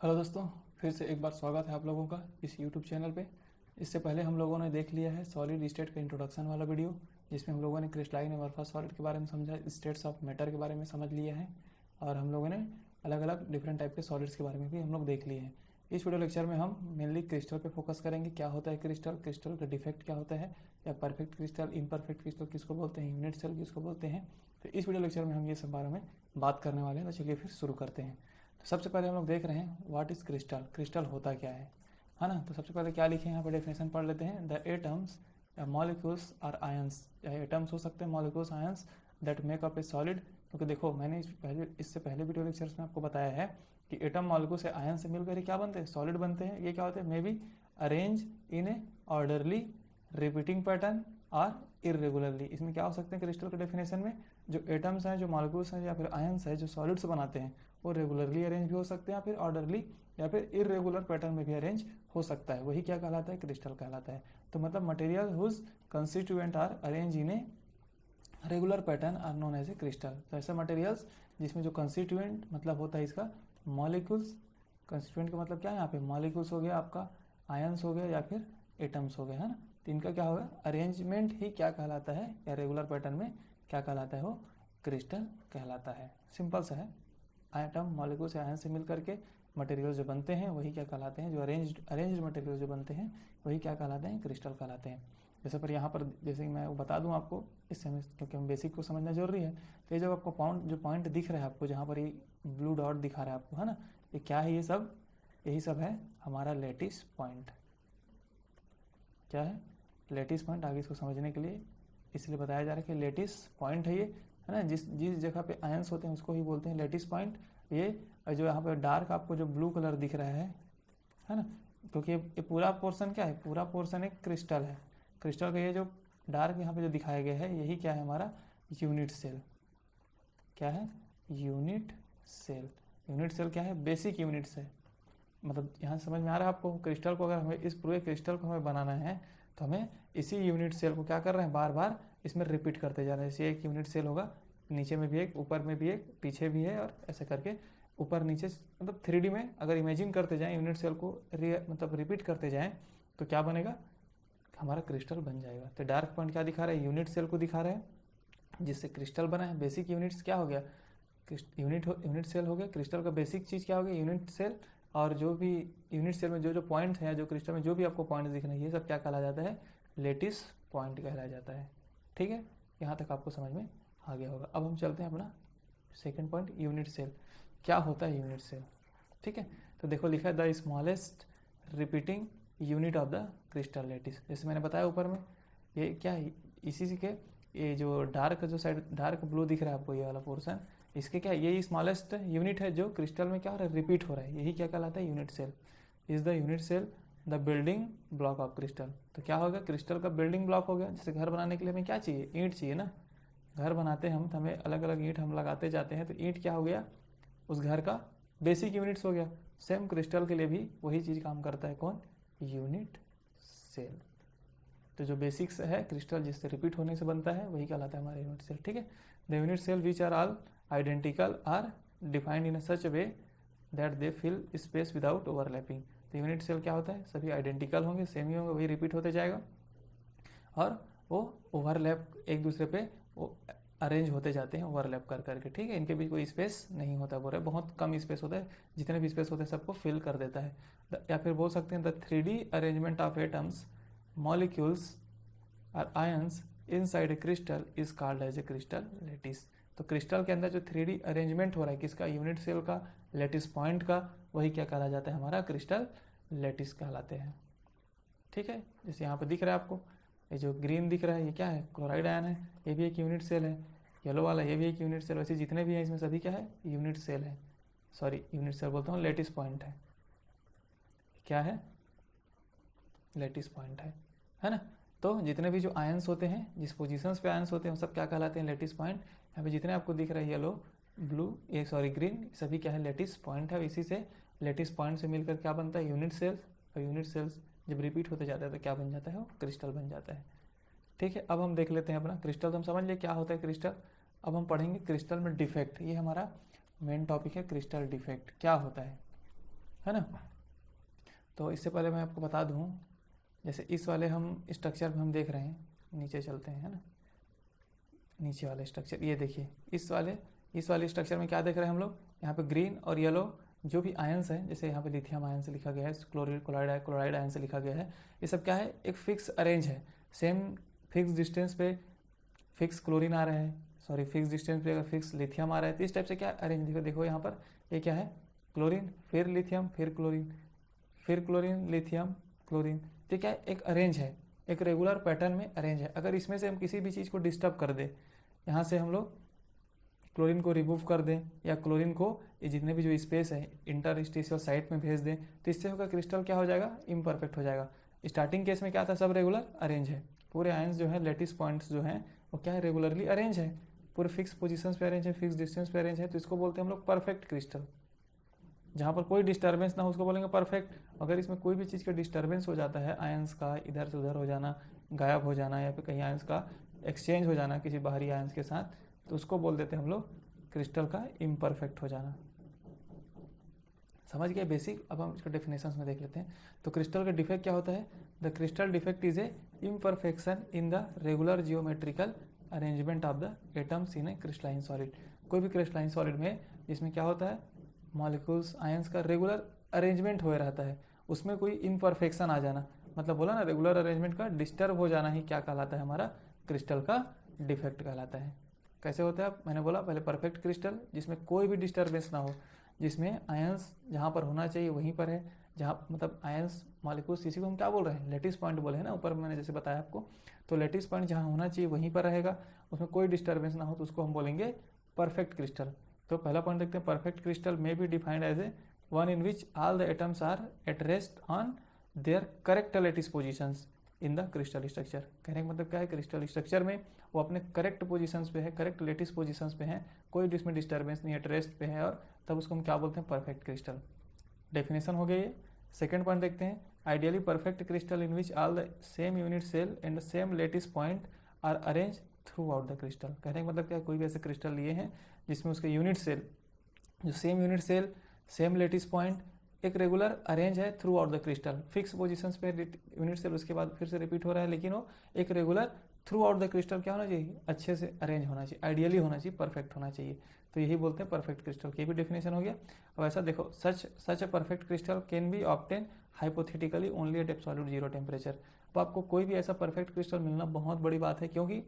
Hello दोस्तों, फिर से एक बार स्वागत है आप लोगों का इस यूट्यूब चैनल पे। इससे पहले हम लोगों ने देख लिया है सॉलिड स्टेट का इंट्रोडक्शन वाला वीडियो, जिसमें हम लोगों ने क्रिस्टलाइन अमorphous सॉलिड के बारे में समझा, स्टेट्स ऑफ मैटर के बारे में समझ लिया है, और हम लोगों ने अलग अलग डिफरेंट टाइप के सॉलिड्स के बारे में भी हम लोग देख लिए हैं। इस वीडियो लेक्चर में हम मेनली क्रिस्टल पे फोकस करेंगे। क्या होता है क्रिस्टल, क्रिस्टल का डिफेक्ट क्या होता है, या परफेक्ट क्रिस्टल, इम्परफेक्ट क्रिस्टल किसको बोलते हैं, यूनिट सेल किसको बोलते हैं। तो इस वीडियो लेक्चर में हम ये सब बारे में बात करने वाले हैं। तो चलिए फिर शुरू करते हैं। तो सबसे पहले हम लोग देख रहे हैं व्हाट इज क्रिस्टल, क्रिस्टल होता क्या है ना। तो सबसे पहले क्या लिखे हैं यहाँ पर, डेफिनेशन पढ़ लेते हैं। The atoms molecules or ions, चाहे एटम्स हो सकते हैं, molecules ions that make up a solid. क्योंकि देखो मैंने इससे पहले वीडियो लेक्चर्स में आपको बताया है कि एटम मॉलिक्यूल से आयन से मिलकर क्या बनते हैं, सॉलिड बनते हैं। ये क्या होते हैं, may be arrange in A orderly repeating pattern और इरेगुलरली। इसमें क्या हो सकते हैं क्रिस्टल के डेफिनेशन में, जो एटम्स हैं, जो मॉलिक्यूल्स हैं या फिर आयंस है, जो सॉलिड्स बनाते हैं, वो रेगुलरली अरेंज भी हो सकते हैं, या फिर ऑर्डरली या फिर इरेगुलर पैटर्न में भी अरेंज हो सकता है। वही क्या कहलाता है, क्रिस्टल कहलाता है। तो मतलब material whose constituent are arrange in a regular pattern are known as a crystal. तो ऐसे मटेरियल्स जिसमें जो कंस्टिट्यूएंट मतलब होता है इसका मॉलिक्यूल्स, कंस्टिट्यूएंट का मतलब क्या है यहाँ पे, मॉलिक्यूल्स हो गया आपका, आयंस हो गया या फिर एटम्स हो गए, है ना। तो इनका क्या होगा, अरेंजमेंट ही क्या कहलाता है, या रेगुलर पैटर्न में क्या कहलाता है, वो क्रिस्टल कहलाता है। सिंपल सा है। एटम मॉलिक्यूल से आयन से मिल करके मटेरियल जो बनते हैं वही क्या कहलाते हैं, जो अरेंज्ड मटेरियल जो बनते हैं वही क्या कहलाते हैं, क्रिस्टल कहलाते हैं। जैसे पर यहाँ पर जैसे मैं वो बता दूँ आपको इस समय, क्योंकि हम बेसिक को समझना जरूरी है। तो ये जब आपको पॉइंट दिख रहा है आपको, जहाँ पर ये ब्लू डॉट दिखा रहा है आपको, है ना, ये क्या है, ये सब यही सब है हमारा लेटिस पॉइंट। क्या है, लेटिस पॉइंट। आगे इसको समझने के लिए इसलिए बताया जा रहा है कि लेटिस पॉइंट है ये, है ना। जिस जिस जगह पे आयंस होते हैं उसको ही बोलते हैं लेटिस पॉइंट। ये जो यहाँ पे डार्क आपको जो ब्लू कलर दिख रहा है ना, क्योंकि ये पूरा पोर्शन क्या है, पूरा पोर्शन एक क्रिस्टल है। क्रिस्टल का ये जो डार्क यहाँ पे जो दिखाया गया है, यही क्या है हमारा यूनिट सेल। क्या है, यूनिट सेल। यूनिट सेल क्या है, बेसिक यूनिट्स है। मतलब यहाँ समझ में आ रहा है आपको, क्रिस्टल को अगर हमें इस पूरे क्रिस्टल को हमें बनाना है तो हमें इसी यूनिट सेल को क्या कर रहे हैं, बार बार इसमें रिपीट करते जा रहे हैं। जैसे एक यूनिट सेल होगा, नीचे में भी एक, ऊपर में भी एक, पीछे भी है, और ऐसे करके ऊपर नीचे, मतलब 3D में अगर इमेजिन करते जाएं यूनिट सेल को, मतलब रिपीट करते जाएं, तो क्या बनेगा, हमारा क्रिस्टल बन जाएगा। तो डार्क पॉइंट क्या दिखा रहा है, यूनिट सेल को दिखा रहा है, जिससे क्रिस्टल बना है। बेसिक यूनिट्स क्या हो गया, यूनिट सेल हो गया। क्रिस्टल का बेसिक चीज़ क्या हो गया, यूनिट सेल। और जो भी यूनिट सेल में जो जो पॉइंट्स हैं, जो क्रिस्टल में जो भी आपको पॉइंट्स दिख रहे हैं, ये सब क्या कहला जाता है, लेटिस पॉइंट कहलाया जाता है। ठीक है, यहाँ तक आपको समझ में आ गया होगा। अब हम चलते हैं अपना सेकेंड पॉइंट, यूनिट सेल। क्या होता है यूनिट सेल, ठीक है। तो देखो लिखा है the smallest repeating unit of the crystal lettuce. जैसे मैंने बताया ऊपर में, ये क्या है, इसी के ये जो डार्क जो साइड डार्क ब्लू दिख रहा है आपको, ये वाला पोर्शन, इसके क्या, यही स्मॉलेस्ट यूनिट है जो क्रिस्टल में क्या हो रहा है, रिपीट हो रहा है। यही क्या कहलाता है, unit cell. Is the unit cell the building block of crystal. तो क्या होगा, क्रिस्टल का बिल्डिंग ब्लॉक हो गया। जैसे घर बनाने के लिए हमें क्या चाहिए, ईंट चाहिए ना। घर बनाते हैं हम, तो हमें अलग अलग ईंट हम लगाते जाते हैं, तो ईंट क्या हो गया, उस घर का बेसिक यूनिट्स हो गया। सेम क्रिस्टल के लिए भी वही चीज़ काम करता है, कौन, यूनिट सेल। तो जो बेसिक्स है क्रिस्टल जिससे रिपीट होने से बनता है, वही कहलाता है हमारा यूनिट सेल। ठीक है, the unit cell which are all identical are defined in such way that they fill space without overlapping. तो यूनिट सेल क्या होता है, सभी आइडेंटिकल होंगे, सेम ही होंगे, वही रिपीट होते जाएगा, और वो ओवरलैप एक दूसरे पे वो अरेंज होते जाते हैं, ओवरलैप कर करके। ठीक है, इनके बीच कोई स्पेस नहीं होता, बोल रहे बहुत कम स्पेस होता है, जितने भी स्पेस होते हैं सबको फिल कर देता है। या फिर बोल सकते हैं the 3D arrangement of atoms molecules or ions inside a crystal is called as a crystal lattice। तो क्रिस्टल के अंदर जो 3D अरेंजमेंट हो रहा है किसका, यूनिट सेल का, लेटिस पॉइंट का, वही क्या कहा जाता है, हमारा क्रिस्टल लेटिस कहलाते हैं। ठीक है, जैसे यहाँ पे दिख रहा है आपको, ये जो ग्रीन दिख रहा है ये क्या है, क्लोराइड आयन है, ये भी एक यूनिट सेल है। येलो वाला ये भी एक यूनिट सेल। वैसे जितने भी हैं इसमें सभी क्या है, यूनिट सेल है। सॉरी, यूनिट सेल बोलता हूँ, लेटिस पॉइंट है। क्या है, लेटिस पॉइंट है ना। तो जितने भी जो आयंस होते हैं, जिस पोजीशंस पे आयंस होते हैं, वो सब क्या कहलाते हैं, लेटिस पॉइंट। यहाँ पे जितने आपको दिख रहा है, येलो, ब्लू, ये सॉरी ग्रीन, सभी क्या है, लेटिस पॉइंट है। इसी से लेटिस पॉइंट से मिलकर क्या बनता है, यूनिट सेल्स। और यूनिट सेल्स जब रिपीट होते जाता है तो क्या बन जाता है, वो क्रिस्टल बन जाता है। ठीक है, अब हम देख लेते हैं अपना क्रिस्टल। तो हम समझ लिए क्या होता है क्रिस्टल। अब हम पढ़ेंगे क्रिस्टल में डिफेक्ट। ये हमारा मेन टॉपिक है, क्रिस्टल डिफेक्ट क्या होता है है ना। तो इससे पहले मैं आपको बता दूं, जैसे इस वाले हम स्ट्रक्चर में हम देख रहे हैं, नीचे चलते हैं, है ना, नीचे वाले स्ट्रक्चर, ये देखिए इस वाले स्ट्रक्चर में क्या देख रहे हैं हम लोग, यहाँ पे ग्रीन और येलो जो भी आयंस हैं, जैसे यहाँ पे लिथियम आयन से लिखा गया है, क्लोराइड आयन से लिखा गया है, ये सब क्या है, एक फिक्स अरेंज है, सेम फिक्स डिस्टेंस पे फिक्स क्लोरीन आ रहा है, सॉरी फिक्स डिस्टेंस पे अगर फिक्स लिथियम आ रहा है, तो इस टाइप से क्या अरेंज, देखो यहाँ पर ये क्या है, क्लोरीन फिर लिथियम फिर क्लोरीन फिर क्लोरीन लिथियम क्लोरीन, तो क्या है, एक अरेंज है, एक रेगुलर पैटर्न में अरेंज है। अगर इसमें से हम किसी भी चीज़ को डिस्टर्ब कर दें, यहाँ से हम लोग क्लोरीन को रिमूव कर दें या क्लोरीन को ये जितने भी जो स्पेस है इंटरस्टिशियल साइट में भेज दें, तो इससे होगा क्रिस्टल क्या हो जाएगा, इम्परफेक्ट हो जाएगा। स्टार्टिंग केस में क्या था, सब रेगुलर अरेंज है, पूरे आयंस जो है लेटिस पॉइंट्स जो हैं वो क्या है, रेगुलरली अरेंज है, पूरे फिक्स पोजीशंस पे अरेंज है, फिक्स डिस्टेंस पे अरेंज है, तो इसको बोलते हैं हम लोग परफेक्ट क्रिस्टल। जहाँ पर कोई डिस्टर्बेंस ना हो उसको बोलेंगे परफेक्ट। अगर इसमें कोई भी चीज़ का डिस्टर्बेंस हो जाता है, आयंस का इधर से उधर हो जाना, गायब हो जाना, या फिर कहीं आयंस का एक्सचेंज हो जाना किसी बाहरी आयंस के साथ, तो उसको बोल देते हैं हम लोग क्रिस्टल का इम्परफेक्ट हो जाना। समझ गए बेसिक। अब हम इसको डेफिनेशन में देख लेते हैं। तो क्रिस्टल का डिफेक्ट क्या होता है, the crystal defect is a imperfection in the regular geometrical arrangement of the atoms in a crystalline solid. कोई भी क्रिस्टलाइन सॉलिड में जिसमें क्या होता है, मॉलिक्यूल्स आयंस का रेगुलर अरेंजमेंट हो रहता है, उसमें कोई इम्परफेक्शन आ जाना, मतलब बोला ना रेगुलर अरेंजमेंट का डिस्टर्ब हो जाना ही क्या कहलाता है, हमारा क्रिस्टल का डिफेक्ट कहलाता है। कैसे होता है, मैंने बोला पहले परफेक्ट क्रिस्टल जिसमें कोई भी डिस्टर्बेंस ना हो, जिसमें आयंस जहाँ पर होना चाहिए वहीं पर है, जहाँ मतलब आयंस मॉलिक्यूल्स, इसी को हम क्या बोल रहे हैं, लेटिस पॉइंट बोले हैं ना, ऊपर मैंने जैसे बताया आपको, तो लेटिस पॉइंट जहाँ होना चाहिए वहीं पर रहेगा, उसमें कोई डिस्टर्बेंस ना हो, तो उसको हम बोलेंगे परफेक्ट क्रिस्टल। तो पहला पॉइंट देखते हैं, परफेक्ट क्रिस्टल में be defined as a one in which all the atoms are at rest on their correct lattice positions in the crystal structure. कहने का मतलब क्या है, क्रिस्टल स्ट्रक्चर में वो अपने करेक्ट पोजीशंस पे है, करेक्ट लेटिस पोजीशंस पे है, कोई इसमें डिस्टर्बेंस नहीं है, एट रेस्ट पे है, और तब उसको हम क्या बोलते हैं, परफेक्ट क्रिस्टल। डेफिनेशन हो गई है। सेकंड पॉइंट देखते हैं, ideally perfect crystal in which all the same unit cell and same lattice point are arrange throughout the crystal. कहने का मतलब क्या, कोई भी ऐसे क्रिस्टल लिए हैं जिसमें उसके यूनिट सेल, जो same unit cell same lattice point एक रेगुलर अरेंज है throughout the crystal, fix positions पे यूनिट सेल उसके बाद फिर से रिपीट हो रहा है, लेकिन वो एक regular through out the crystal क्या होना चाहिए, अच्छे से अरेंज होना चाहिए, आइडियली होना चाहिए, परफेक्ट होना चाहिए, तो यही बोलते हैं परफेक्ट क्रिस्टल। की भी डेफिनेशन हो गया। अब ऐसा देखो, such a perfect crystal can be obtain hypothetically only at absolute zero temperature. अब आपको कोई भी ऐसा परफेक्ट क्रिस्टल मिलना बहुत बड़ी बात है, क्योंकि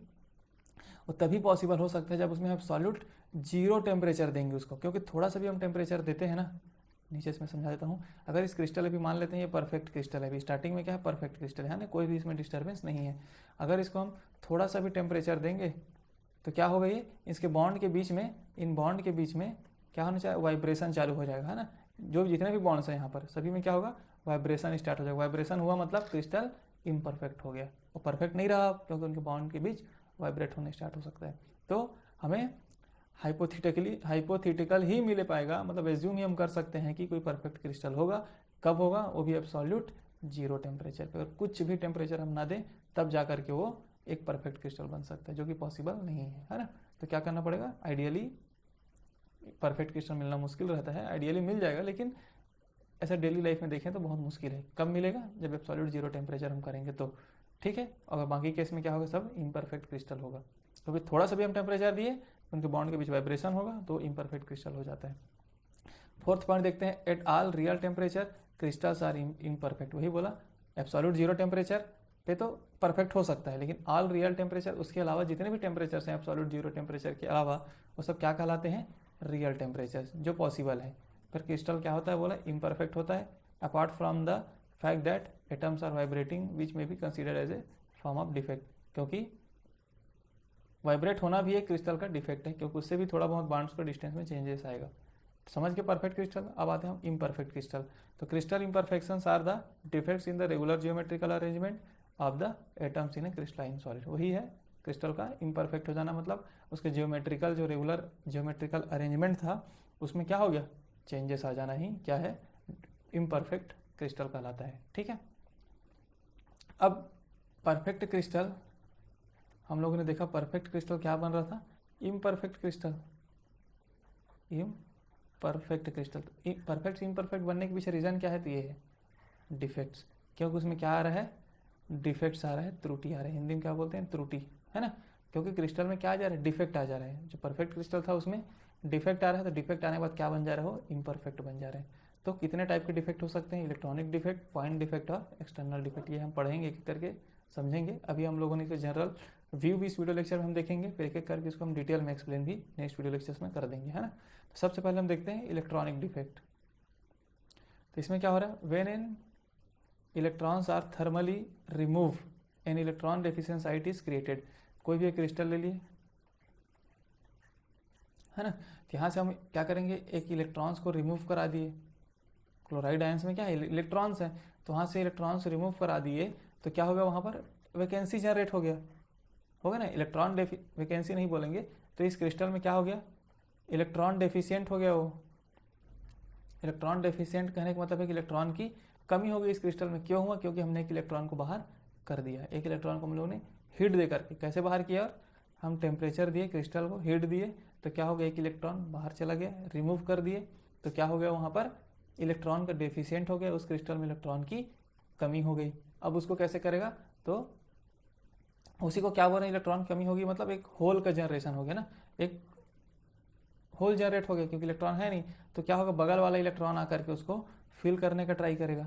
वो तभी पॉसिबल हो सकता है जब उसमें एब्सोल्यूट जीरो टेम्परेचर देंगे उसको, क्योंकि थोड़ा सा भी हम टेम्परेचर देते हैं ना, नीचे से मैं समझा देता हूँ। अगर इस क्रिस्टल अभी मान लेते हैं ये परफेक्ट क्रिस्टल है, अभी स्टार्टिंग में क्या है, परफेक्ट क्रिस्टल है ना, कोई भी इसमें डिस्टर्बेंस नहीं है। अगर इसको हम थोड़ा सा भी टेम्परेचर देंगे तो क्या होगा, ये इसके बॉन्ड के बीच में, इन बॉन्ड के बीच में क्या होना चाहिए, वाइब्रेशन चालू हो जाएगा, है ना। जो जितने भी बॉन्ड्स हैं यहाँ पर सभी में क्या होगा, वाइब्रेशन स्टार्ट हो जाएगा। वाइब्रेशन हुआ मतलब क्रिस्टल इम्परफेक्ट हो गया, वो परफेक्ट नहीं रहा क्योंकि उनके बॉन्ड के बीच वाइब्रेट होने स्टार्ट हो सकता है। तो हमें हाइपोथेटिकल ही मिल पाएगा, मतलब एज्यूम ही हम कर सकते हैं कि कोई परफेक्ट क्रिस्टल होगा। कब होगा, वो भी एब्सोल्यूट जीरो टेम्परेचर पे, अगर कुछ भी टेम्परेचर हम ना दें तब जा करके वो एक परफेक्ट क्रिस्टल बन सकता है, जो कि पॉसिबल नहीं है ना। तो क्या करना पड़ेगा, आइडियली परफेक्ट क्रिस्टल मिलना मुश्किल रहता है, आइडियली मिल जाएगा, लेकिन ऐसा डेली लाइफ में देखें तो बहुत मुश्किल है। कब मिलेगा, जब एब्सोल्यूट जीरो टेम्परेचर हम करेंगे तो, ठीक है। और बाकी केस में क्या होगा, सब इम्परफेक्ट क्रिस्टल होगा, क्योंकि थोड़ा सा भी हम टेम्परेचर दिए उनके बॉन्ड के बीच वाइब्रेशन होगा तो इम्परफेक्ट क्रिस्टल हो जाता है। फोर्थ पॉइंट देखते हैं, at all real temperature crystals are imperfect. वही बोला, एब्सोल्यूट जीरो टेम्परेचर पे तो परफेक्ट हो सकता है, लेकिन ऑल रियल टेम्परेचर, उसके अलावा जितने भी टेम्परेचर हैं एब्सोल्यूट जीरो टेम्परेचर के अलावा, वो सब क्या कहलाते हैं, रियल टेम्परेचर, जो पॉसिबल है। पर क्रिस्टल क्या होता है, बोला इम्परफेक्ट होता है, apart from the fact that atoms are vibrating which may be considered as a form of defect. क्योंकि वाइब्रेट होना भी एक क्रिस्टल का डिफेक्ट है, क्योंकि उससे भी थोड़ा बहुत बॉन्ड्स का डिस्टेंस में चेंजेस आएगा। समझ के परफेक्ट क्रिस्टल। अब आते हैं हम इम्परफेक्ट क्रिस्टल। तो crystal imperfections are the defects in the regular geometrical arrangement of the atoms in a crystalline solid. वही है क्रिस्टल का इम्परफेक्ट हो जाना, मतलब उसके जियोमेट्रिकल, जो रेगुलर जियोमेट्रिकल अरेंजमेंट था उसमें क्या हो गया, चेंजेस आ जाना ही क्या है, इम्परफेक्ट क्रिस्टल कहलाता है। ठीक है। अब परफेक्ट क्रिस्टल हम लोगों ने देखा, परफेक्ट क्रिस्टल क्या बन रहा था, imperfect crystal, perfect crystal. Perfect से इम्परफेक्ट बनने के पीछे रीज़न क्या है? तो ये है डिफेक्ट्स, क्योंकि उसमें क्या आ रहा है? डिफेक्ट्स आ रहा है, त्रुटि आ रहा है। हिंदी में क्या बोलते हैं? त्रुटि, है ना। क्योंकि क्रिस्टल में क्या आ जा रहा है? डिफेक्ट आ जा रहा है। जो परफेक्ट क्रिस्टल था उसमें डिफेक्ट आ रहा है, तो डिफेक्ट आने के बाद क्या बन जा रहा है? वो इम्परफेक्ट बन जा रहे हैं। तो कितने टाइप के डिफेक्ट हो सकते हैं? इलेक्ट्रॉनिक डिफेक्ट, पॉइंट डिफेक्ट और एक्सटर्नल डिफेक्ट। ये हम पढ़ेंगे एक एक करके, समझेंगे। अभी हम लोगों ने इसको जनरल व्यू भी इस वीडियो लेक्चर में हम देखेंगे, फिर एक एक करके इसको हम डिटेल में एक्सप्लेन भी नेक्स्ट वीडियो लेक्चर्स में कर देंगे, है ना। तो सबसे पहले हम देखते हैं इलेक्ट्रॉनिक डिफेक्ट। तो इसमें क्या हो रहा है? When an electrons are thermally remove an electron deficient site is created. कोई भी एक क्रिस्टल ले लिए, है ना। तो यहाँ से हम क्या करेंगे? एक इलेक्ट्रॉन्स को रिमूव करा दिए। क्लोराइड आयंस में क्या है? इलेक्ट्रॉन्स है, तो वहाँ से इलेक्ट्रॉन्स रिमूव करा दिए तो क्या होगा? वहाँ पर वैकेंसी जनरेट हो गया, होगा ना। इलेक्ट्रॉन वैकेंसी नहीं बोलेंगे, तो इस क्रिस्टल में क्या हो गया? इलेक्ट्रॉन डेफिशिएंट हो गया। वो इलेक्ट्रॉन डेफिशिएंट कहने का मतलब है कि इलेक्ट्रॉन की कमी हो गई इस क्रिस्टल में। क्यों हुआ? क्योंकि हमने एक इलेक्ट्रॉन को बाहर कर दिया। एक इलेक्ट्रॉन को हम लोगों ने हीट दे करके, कैसे बाहर किया? और हम टेम्परेचर दिए, क्रिस्टल को हीट दिए, तो क्या हो गया? एक इलेक्ट्रॉन बाहर चला गया, रिमूव कर दिए, तो क्या हो गया? वहाँ पर इलेक्ट्रॉन का डेफिशिएंट हो गया, उस क्रिस्टल में इलेक्ट्रॉन की कमी हो गई। अब उसको कैसे करेगा? तो उसी को क्या बोल रहे हैं? इलेक्ट्रॉन कमी होगी मतलब एक होल का जनरेशन हो गया ना, एक होल जनरेट हो गया, क्योंकि इलेक्ट्रॉन है नहीं। तो क्या होगा? बगल वाला इलेक्ट्रॉन आकर के उसको फिल करने का ट्राई करेगा।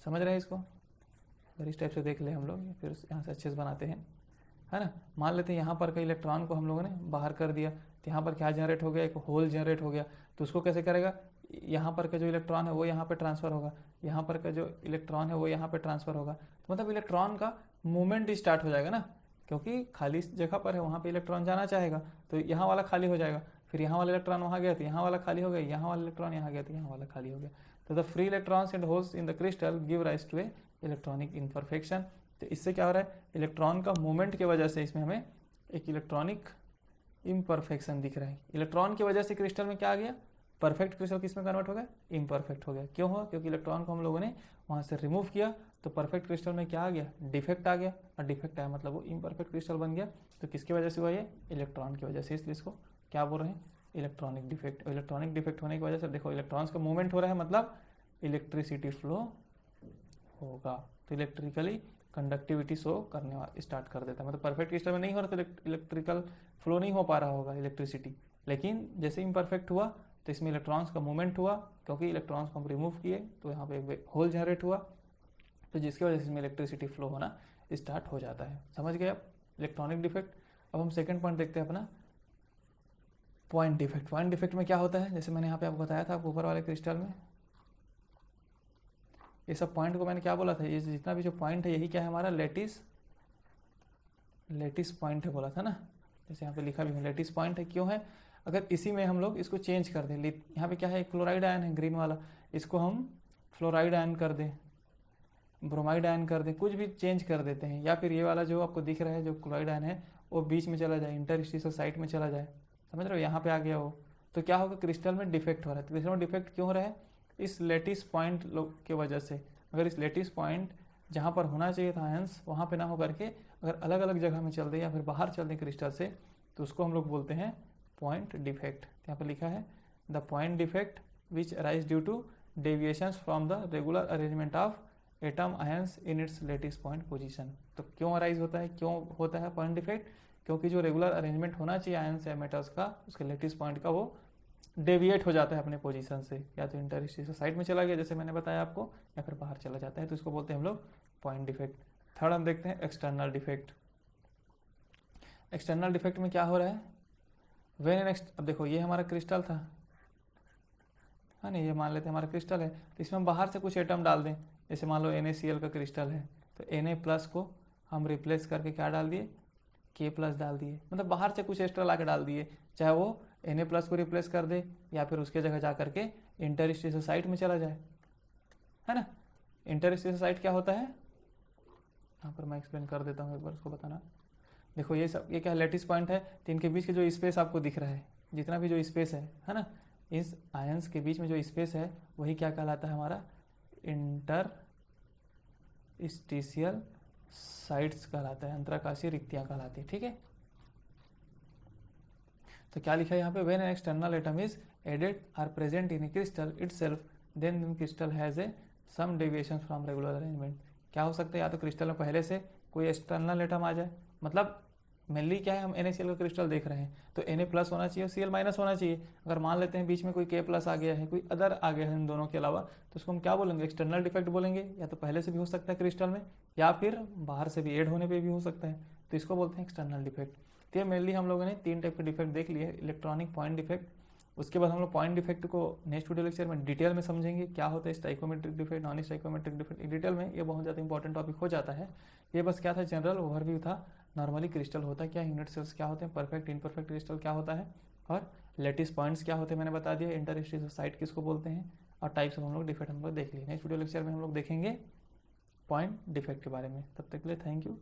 समझ रहे हैं इसको? अगर इस टाइप से देख ले हम लोग, फिर यहाँ से अच्छे से बनाते हैं, है ना। मान लेते हैं यहाँ पर का इलेक्ट्रॉन को हम लोगों ने बाहर कर दिया, तो यहाँ पर क्या जनरेट हो गया? एक होल जनरेट हो गया। तो उसको कैसे करेगा? यहाँ पर का जो इलेक्ट्रॉन है वो यहाँ पे ट्रांसफर होगा, यहाँ पर का जो इलेक्ट्रॉन है वो यहाँ पे ट्रांसफर होगा। तो मतलब इलेक्ट्रॉन का मूवमेंट स्टार्ट हो जाएगा ना, क्योंकि खाली जगह पर है, वहाँ पे इलेक्ट्रॉन जाना चाहेगा, तो यहाँ वाला खाली हो जाएगा। फिर यहाँ वाला इलेक्ट्रॉन वहाँ गया तो यहाँ वाला खाली हो गया, यहाँ वाला इलेक्ट्रॉन यहाँ गया तो यहाँ वाला खाली हो गया। तो the free electrons and holes in the crystal give rise to a electronic imperfection. तो इससे क्या हो रहा है? इलेक्ट्रॉन का मूवमेंट की वजह से इसमें हमें एक इलेक्ट्रॉनिक इम्परफेक्शन दिख रहा है। इलेक्ट्रॉन की वजह से क्रिस्टल में क्या आ गया? परफेक्ट क्रिस्टल किस में कन्वर्ट हो गया? इम्परफेक्ट हो गया। क्यों हुआ? क्योंकि इलेक्ट्रॉन को हम लोगों ने वहाँ से रिमूव किया, तो परफेक्ट क्रिस्टल में क्या आ गया? डिफेक्ट आ गया, और डिफेक्ट आया मतलब वो इम्परफेक्ट क्रिस्टल बन गया। तो किसकी वजह से हुआ? ये इलेक्ट्रॉन की वजह से, इसलिए इसको क्या बोल रहे हैं? Electronic defect. और इलेक्ट्रॉनिक डिफेक्ट होने की वजह से देखो इलेक्ट्रॉन्स का मूवमेंट हो रहा है, मतलब इलेक्ट्रिसिटी फ्लो होगा, तो इलेक्ट्रिकली कंडक्टिविटी शो करने स्टार्ट कर देता है। मतलब परफेक्ट क्रिस्टल में नहीं हो रहा तो इलेक्ट्रिकल फ्लो नहीं हो पा रहा होगा इलेक्ट्रिसिटी, लेकिन जैसे इम्परफेक्ट हुआ तो इसमें इलेक्ट्रॉन्स का मूवमेंट हुआ, क्योंकि इलेक्ट्रॉन्स को हम रिमूव किए तो यहाँ पे एक होल जनरेट हुआ, तो जिसकी वजह से इसमें इलेक्ट्रिसिटी फ्लो होना स्टार्ट हो जाता है। समझ गए आप इलेक्ट्रॉनिक डिफेक्ट। अब हम सेकंड पॉइंट देखते हैं अपना, पॉइंट डिफेक्ट। पॉइंट डिफेक्ट में क्या होता है? जैसे मैंने यहाँ पे आपको बताया था, आप ऊपर वाले क्रिस्टल में ये सब पॉइंट को मैंने क्या बोला था? ये जितना भी जो पॉइंट है यही क्या है? हमारा लेटिस पॉइंट है बोला था ना। जैसे यहाँ पे लिखा भी है लेटिस पॉइंट है। क्यों है? अगर इसी में हम लोग इसको चेंज कर दें, यहाँ पे क्या है? क्लोराइड आयन है ग्रीन वाला, इसको हम फ्लोराइड आयन कर दें, ब्रोमाइड आयन कर दें, कुछ भी चेंज कर देते हैं। या फिर ये वाला जो आपको दिख रहा है जो क्लोराइड आयन है वो बीच में चला जाए, इंटरस्टिशियल साइट में चला जाए, समझ रहे हो? यहाँ पे आ गया वो, तो क्या होगा? क्रिस्टल में डिफेक्ट हो रहा है। क्रिस्टल में डिफेक्ट क्यों हो रहा है? इस लेटिस पॉइंट की वजह से। अगर इस लेटिस पॉइंट जहाँ पर होना चाहिए था आयंस, वहाँ पे ना हो करके अगर अलग अलग जगह में चल दे या फिर बाहर चल दें क्रिस्टल से, तो उसको हम लोग बोलते हैं पॉइंट डिफेक्ट। यहाँ पर लिखा है the point defect which arise due to deviations from the regular arrangement of atom ions in its lattice point position. तो क्यों अराइज होता है, क्यों होता है पॉइंट डिफेक्ट? क्योंकि जो रेगुलर अरेंजमेंट होना चाहिए आयंस या मेटल्स का, उसके लेटिस पॉइंट का, वो डेविएट हो जाता है अपने पोजीशन से, या तो इंटरस्टिशियल साइड में चला गया जैसे मैंने बताया आपको, या फिर बाहर चला जाता है, तो इसको बोलते हैं हम लोग पॉइंट डिफेक्ट। थर्ड हम देखते हैं एक्सटर्नल डिफेक्ट। एक्सटर्नल डिफेक्ट में क्या हो रहा है? अब देखो ये हमारा क्रिस्टल था, है ना, ये मान लेते हैं हमारा क्रिस्टल है, तो इसमें हम बाहर से कुछ एटम डाल दें। जैसे मान लो NaCl का क्रिस्टल है, तो Na+ को हम रिप्लेस करके क्या डाल दिए? K+ डाल दिए। मतलब बाहर से कुछ एक्स्ट्रा ला के डाल दिए, चाहे वो Na+ को रिप्लेस कर दे या फिर उसके जगह जा करके इंटरस्टिशियल साइट में चला जाए, है ना। इंटरस्टिशियल साइट क्या होता है? यहाँ पर मैं एक्सप्लेन कर देता हूँ, एक बार उसको बताना। देखो ये सब, ये क्या लेटिस पॉइंट है, तो इनके बीच के जो स्पेस आपको दिख रहा है, जितना भी जो स्पेस है ना, इस आयंस के बीच में जो स्पेस है वही क्या कहलाता है? हमारा इंटरस्टिशियल साइट्स कहलाता है, अंतराकाशीय रिक्तियां कहलाती है, ठीक है। तो क्या लिखा है यहाँ पे? When an external atom is added are present in a crystal itself, then crystal has a some deviation from regular arrangement. क्या हो सकता है, या तो क्रिस्टल में पहले से कोई एक्सटर्नल एटम आ जाए, मतलब मेनली क्या है, हम NaCl का क्रिस्टल देख रहे हैं तो Na प्लस होना चाहिए और Cl माइनस होना चाहिए। अगर मान लेते हैं बीच में कोई K प्लस आ गया है, कोई अदर आ गया है इन दोनों के अलावा, तो उसको हम क्या बोलेंगे, एक्सटर्नल डिफेक्ट बोलेंगे। या तो पहले से भी हो सकता है क्रिस्टल में, या फिर बाहर से भी ऐड होने पे भी हो सकता है, तो इसको बोलते हैं एक्सटर्नल डिफेक्ट। तो ये मेनली हम लोगों ने 3 टाइप के डिफेक्ट देख लिए, इलेक्ट्रॉनिक पॉइंट डिफेक्ट। उसके बाद हम लोग पॉइंट डिफेक्ट को नेक्स्ट वीडियो लेक्चर में डिटेल में समझेंगे, क्या होता है stoichiometric defect, non stoichiometric defect, detail में। ये बहुत ज़्यादा इंपॉर्टेंट टॉपिक हो जाता है। ये बस क्या था, जनरल ओवरव्यू था, नॉर्मली क्रिस्टल होता क्या, यूनिट सेल्स क्या होते हैं, परफेक्ट इनपरफेक्ट क्रिस्टल क्या होता है, और लेटिस पॉइंट्स क्या होते हैं मैंने बता दिया, इंटरस्टिशियल साइट किसको बोलते हैं, और टाइप्स ऑफ हम लोग डिफेक्ट हम लोग देख लिए। नेक्स्ट वीडियो लेक्चर में हम लोग देखेंगे पॉइंट डिफेक्ट के बारे में। तब तक के लिए थैंक यू।